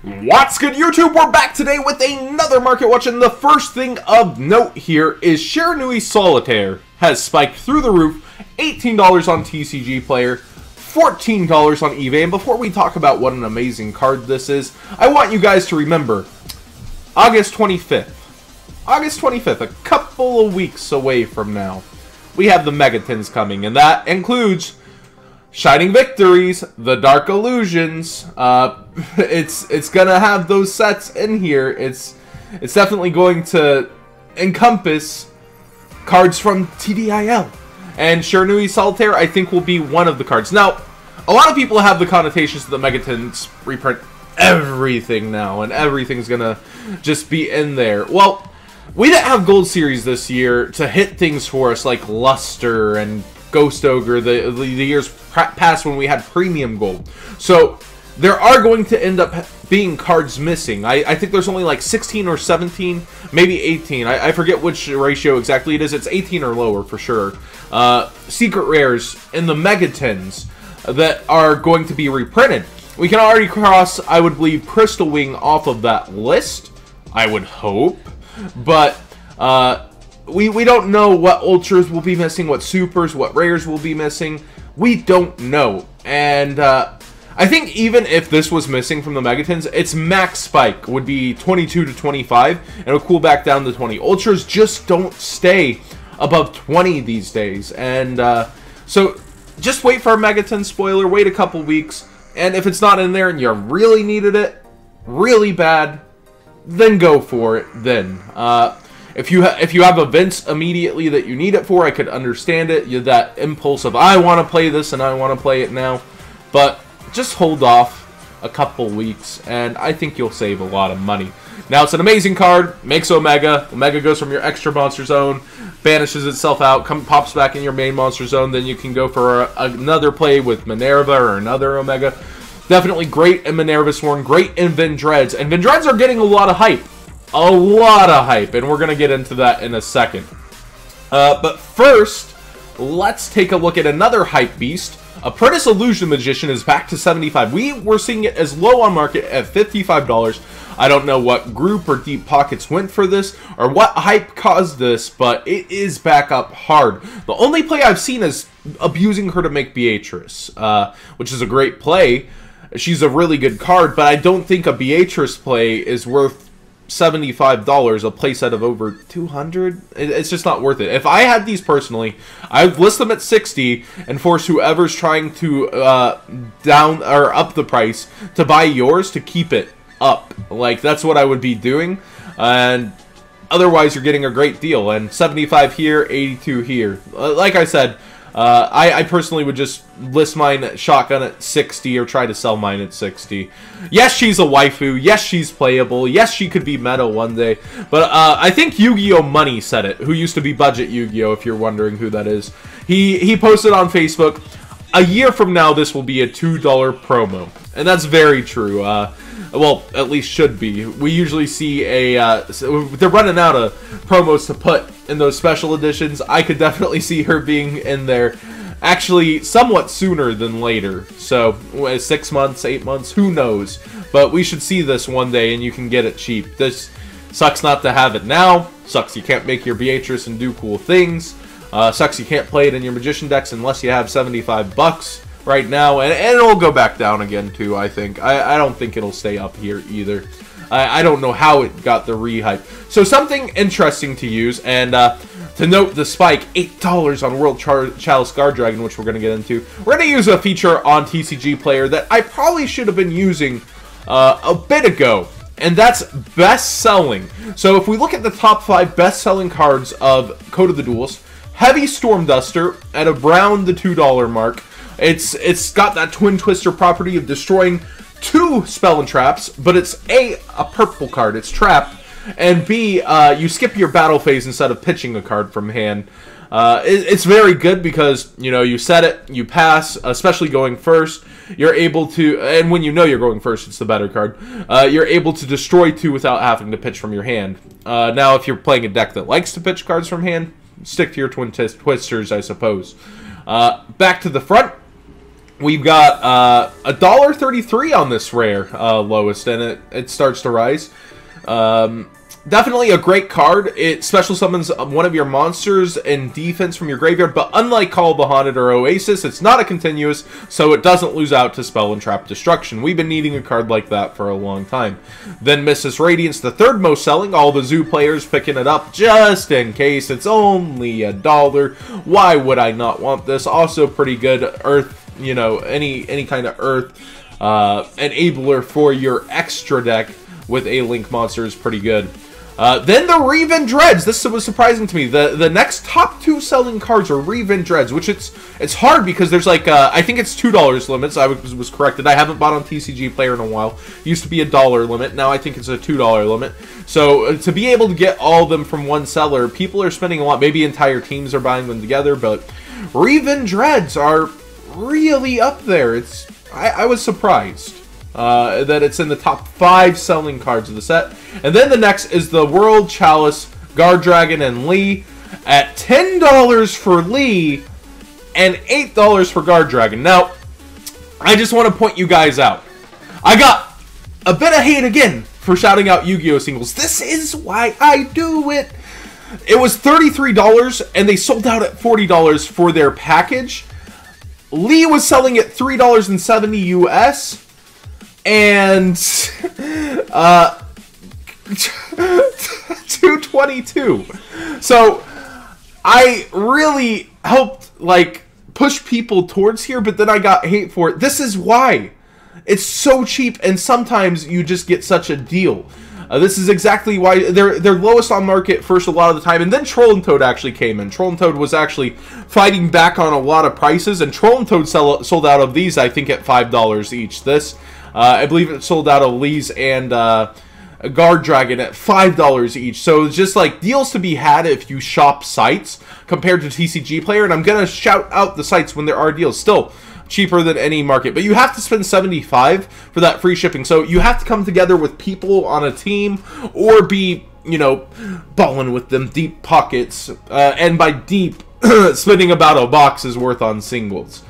What's good, YouTube? We're back today with another market watch, and the first thing of note here is Chalice Solitaire has spiked through the roof, $18 on TCG Player, $14 on eBay. And before we talk about what an amazing card this is, I want you guys to remember August 25th. August 25th, a couple of weeks away from now, we have the Megatins coming, and that includes Shining Victories, the Dark Illusions. It's gonna have those sets in here. It's definitely going to encompass cards from TDIL, and Chalice Solitaire I think will be one of the cards. Now, a lot of people have the connotations that the Megatins reprint everything now, and everything's gonna just be in there. Well, we didn't have Gold Series this year to hit things for us like Luster and Ghost Ogre the years past when we had Premium Gold. So there are going to end up being cards missing. I think there's only like 16 or 17, maybe 18. I forget which ratio exactly it is. It's 18 or lower for sure. Secret rares in the Megatins that are going to be reprinted. We can already cross, I would believe, Crystal Wing off of that list, I would hope. But we don't know what Ultras will be missing, what Supers, what Rares will be missing. We don't know. And I think even if this was missing from the Megatins, its max spike would be 22 to 25, and it'll cool back down to 20. Ultras just don't stay above 20 these days. And so just wait for a Megatin spoiler, wait a couple weeks, and if it's not in there and you really needed it, really bad, then go for it then. If you have events immediately that you need it for, I could understand it. That impulse of, I want to play this and I want to play it now. But just hold off a couple weeks, and I think you'll save a lot of money. Now, it's an amazing card. Makes Omega. Omega goes from your extra monster zone, banishes itself out, pops back in your main monster zone. Then you can go for another play with Minerva or another Omega. Definitely great in Minerva Sworn, great in Vendreads. And Vendreads are getting a lot of hype. A lot of hype, and we're going to get into that in a second. But first, let's take a look at another hype beast. Apprentice Illusion Magician is back to 75. We were seeing it as low on market at $55. I don't know what group or deep pockets went for this, or what hype caused this, but it is back up hard. The only play I've seen is abusing her to make Beatrice, which is a great play. She's a really good card, but I don't think a Beatrice play is worth $75, a playset of over 200. It's just not worth it. If I had these personally, I'd list them at 60 and force whoever's trying to down or up the price to buy yours to keep it up. Like, that's what I would be doing, and otherwise you're getting a great deal. And 75 here, 82 here. Like I said, I personally would just list mine shotgun at 60 or try to sell mine at 60. Yes, she's a waifu. Yes, she's playable. Yes, she could be meta one day. But I think Yu-Gi-Oh! Money said it, who used to be Budget Yu-Gi-Oh! If you're wondering who that is. He posted on Facebook, a year from now this will be a $2 promo. And that's very true. Well, at least should be. We usually see they're running out of promos to put in those special editions. I could definitely see her being in there actually somewhat sooner than later. So 6 months, 8 months, who knows? But we should see this one day, and you can get it cheap. This sucks not to have it now. Sucks you can't make your Beatrice and do cool things. Sucks you can't play it in your Magician decks unless you have 75 bucks right now, and it'll go back down again too, I think. I don't think it'll stay up here either. I don't know how it got the re-hype. So something interesting to use, and to note the spike, $8 on World Chalice Guard Dragon, which we're going to get into. We're going to use a feature on TCG Player that I probably should have been using a bit ago, and that's best-selling. So if we look at the top 5 best-selling cards of Code of the Duelist, Heavy Storm Duster at around the $2 mark. It's got that Twin Twister property of destroying 2 spell and traps, but it's a purple card, it's trap, and B, you skip your battle phase instead of pitching a card from hand. It's very good because, you know, you set it, you pass, especially going first, you're able to, and when you know you're going first, it's the better card, you're able to destroy 2 without having to pitch from your hand. Now, if you're playing a deck that likes to pitch cards from hand, stick to your Twin Twisters, I suppose. Back to the front. We've got $1.33 on this rare lowest, and it starts to rise. Definitely a great card. It special summons one of your monsters in defense from your graveyard, but unlike Call of the Haunted or Oasis, it's not a continuous, so it doesn't lose out to Spell and Trap Destruction. We've been needing a card like that for a long time. Then Missus Radiance, the third most selling, all the Zoo players picking it up just in case. It's only $1. Why would I not want this? Also pretty good. Earth, you know, any kind of Earth enabler for your extra deck with a Link monster is pretty good. Then the Reven Dreads. This was surprising to me. The next top 2 selling cards are Reven Dreads, which it's hard because there's like I think it's $2 limits. I was corrected. I haven't bought on TCG Player in a while. It used to be $1 limit. Now I think it's a $2 limit. So to be able to get all of them from one seller, people are spending a lot. Maybe entire teams are buying them together, but Reven Dreads are really up there. I was surprised that it's in the top 5 selling cards of the set. And then the next is the World Chalice, Guard Dragon, and Lee at $10 for Lee and $8 for Guard Dragon. Now, I just want to point you guys out. I got a bit of hate again for shouting out Yu-Gi-Oh! Singles. This is why I do it. It was $33 and they sold out at $40 for their package. Lee was selling at $3.70 US. And $2.22. So I really helped like push people towards here, but then I got hate for it. This is why it's so cheap, and sometimes you just get such a deal. This is exactly why they're lowest on market first a lot of the time, and then Troll and Toad actually came in. Troll and Toad was actually fighting back on a lot of prices, and Troll and Toad sold out of these I think at $5 each. This I believe it sold out of Lee's and a Guard Dragon at $5 each. So it's just like deals to be had if you shop sites compared to TCG Player. And I'm going to shout out the sites when there are deals. Still cheaper than any market. But you have to spend $75 for that free shipping. So you have to come together with people on a team or be, you know, balling with them deep pockets. And by deep, spending about $1 is worth on singles.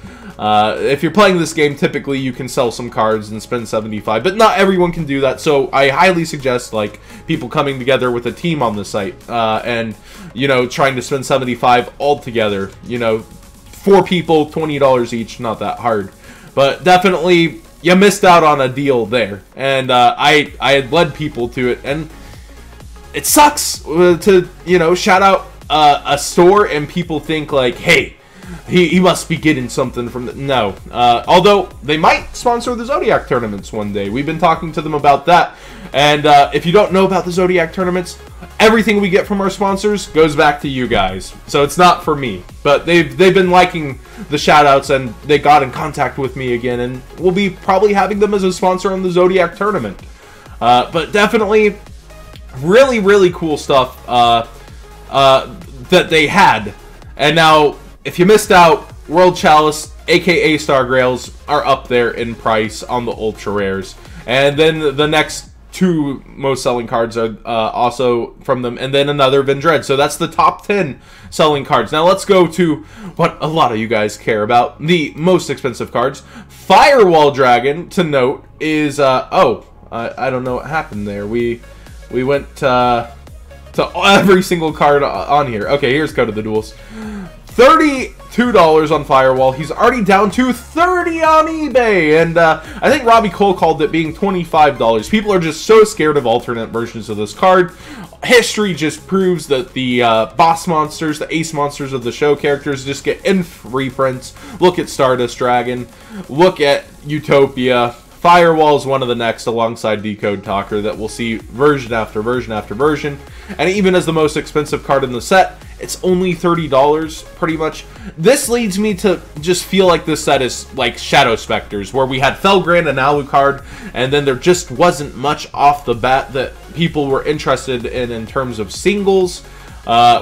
If you're playing this game, typically you can sell some cards and spend $75, but not everyone can do that, so I highly suggest, like, people coming together with a team on the site, and, you know, trying to spend $75 all together. You know, 4 people, $20 each, not that hard. But definitely, you missed out on a deal there, and I had led people to it, and it sucks to, you know, shout out a store and people think, like, hey, he must be getting something from the... No. Although, they might sponsor the Zodiac tournaments one day. We've been talking to them about that. And if you don't know about the Zodiac tournaments, everything we get from our sponsors goes back to you guys. So it's not for me. But they've been liking the shoutouts, and they got in contact with me again. And we'll be probably having them as a sponsor on the Zodiac tournament. But definitely, really, really cool stuff that they had. And now... if you missed out, World Chalice, aka Star Grails, are up there in price on the Ultra Rares. And then the next 2 most selling cards are also from them. And then another Vendread. So that's the top 10 selling cards. Now let's go to what a lot of you guys care about. The most expensive cards. Firewall Dragon, to note, is... I don't know what happened there. We went to every single card on here. Okay, here's Code of the Duels. $32 on Firewall. He's already down to $30 on eBay. And I think Robbie Cole called it being $25. People are just so scared of alternate versions of this card. History just proves that the boss monsters, the ace monsters of the show characters just get inf reprints. Look at Stardust Dragon. Look at Utopia. Firewall is one of the next alongside Decode Talker that we'll see version after version after version. And even as the most expensive card in the set, it's only $30 pretty much. This leads me to just feel like this set is like Shadow Specters, where we had Felgrand and Alucard, and then there just wasn't much off the bat that people were interested in terms of singles.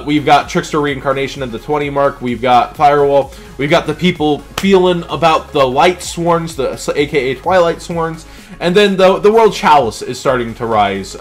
We've got Trickster Reincarnation at the 20 mark. We've got Firewall. We've got the people feeling about the Light Sworns, the aka Twilight Sworns. And then the World Chalice is starting to rise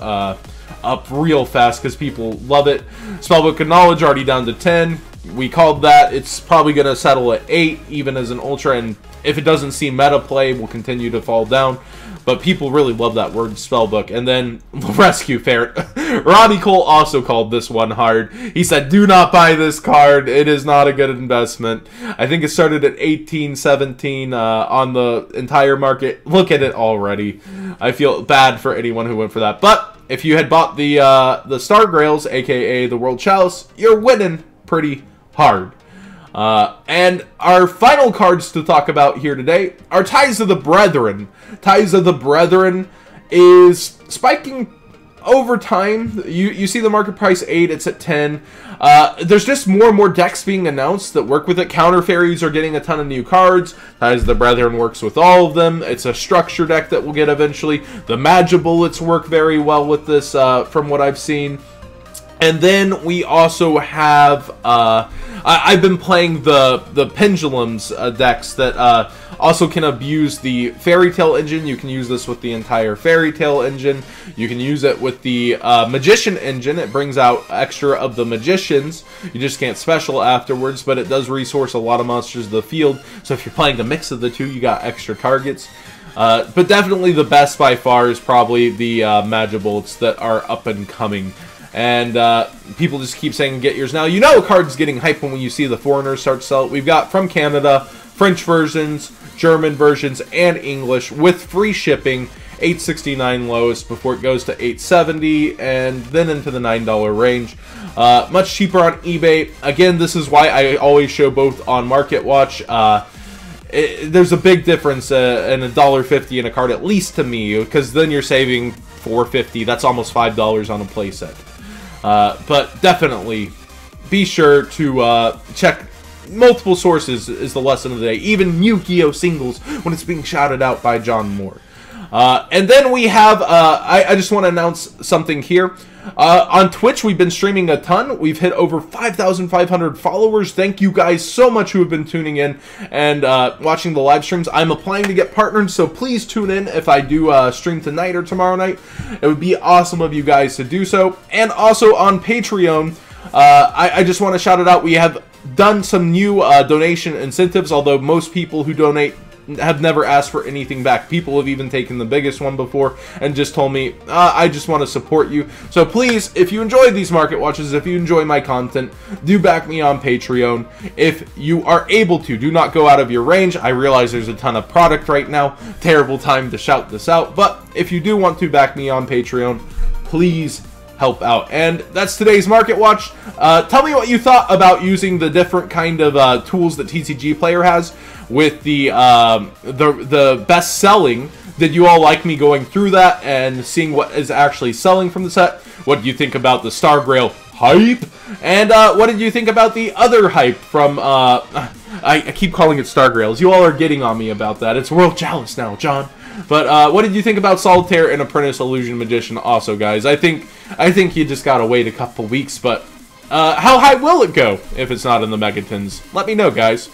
up real fast because people love it. Spellbook of Knowledge already down to 10. We called that. It's probably going to settle at 8, even as an Ultra, and if it doesn't see meta play, will continue to fall down. But people really love that word, Spellbook. And then Rescue Ferret. Ronnie Cole also called this one hard. He said, do not buy this card. It is not a good investment. I think it started at 18, 17 on the entire market. Look at it already. I feel bad for anyone who went for that. But if you had bought the Star Grails, aka the World Chalice, you're winning pretty hard. And our final cards to talk about here today are Ties of the Brethren. Ties of the Brethren is spiking over time. You see the market price 8, it's at 10. There's just more and more decks being announced that work with it. Counter Fairies are getting a ton of new cards. Ties of the Brethren works with all of them. It's a structure deck that we'll get eventually. The Magibullets work very well with this from what I've seen. And then we also have, I've been playing the Pendulums decks that also can abuse the Fairy Tale engine. You can use this with the entire Fairy Tale engine. You can use it with the Magician engine. It brings out extra of the Magicians. You just can't special afterwards, but it does resource a lot of monsters to the field. So if you're playing the mix of the two, you got extra targets. But definitely the best by far is probably the Magibullets that are up and coming. And people just keep saying get yours now. You know a card's getting hype when you see the foreigners start to sell it. We've got from Canada, French versions, German versions, and English with free shipping. $8.69 lowest before it goes to $8.70 and then into the $9 range. Much cheaper on eBay. Again, this is why I always show both on Market Watch. There's a big difference in $1.50 in a card, at least to me, because then you're saving $4.50. That's almost $5 on a playset. But definitely be sure to check multiple sources is the lesson of the day. Even Yu-Gi-Oh! Singles when it's being shouted out by John Moore. And then we have, I just want to announce something here. On Twitch, we've been streaming a ton. We've hit over 5,500 followers. Thank you guys so much who have been tuning in and watching the live streams. I'm applying to get partnered, so please tune in if I do stream tonight or tomorrow night. It would be awesome of you guys to do so. And also on Patreon, I just want to shout it out. We have done some new donation incentives, although most people who donate have never asked for anything back. People have even taken the biggest one before and just told me, I just want to support you. So please, if you enjoy these market watches, if you enjoy my content, do back me on Patreon. If you are able to, do not go out of your range. I realize there's a ton of product right now. Terrible time to shout this out. But if you do want to back me on Patreon, please help out. And that's today's Market Watch. Tell me what you thought about using the different kind of tools that TCG Player has with the best selling. Did you all like me going through that and seeing what is actually selling from the set? What do you think about the Star Grail hype? And what did you think about the other hype from, I keep calling it Star Grails. You all are getting on me about that. It's World Chalice now, John. But what did you think about Solitaire and Apprentice Illusion Magician also, guys? I think you just gotta wait a couple weeks, but how high will it go if it's not in the Megatons? Let me know, guys.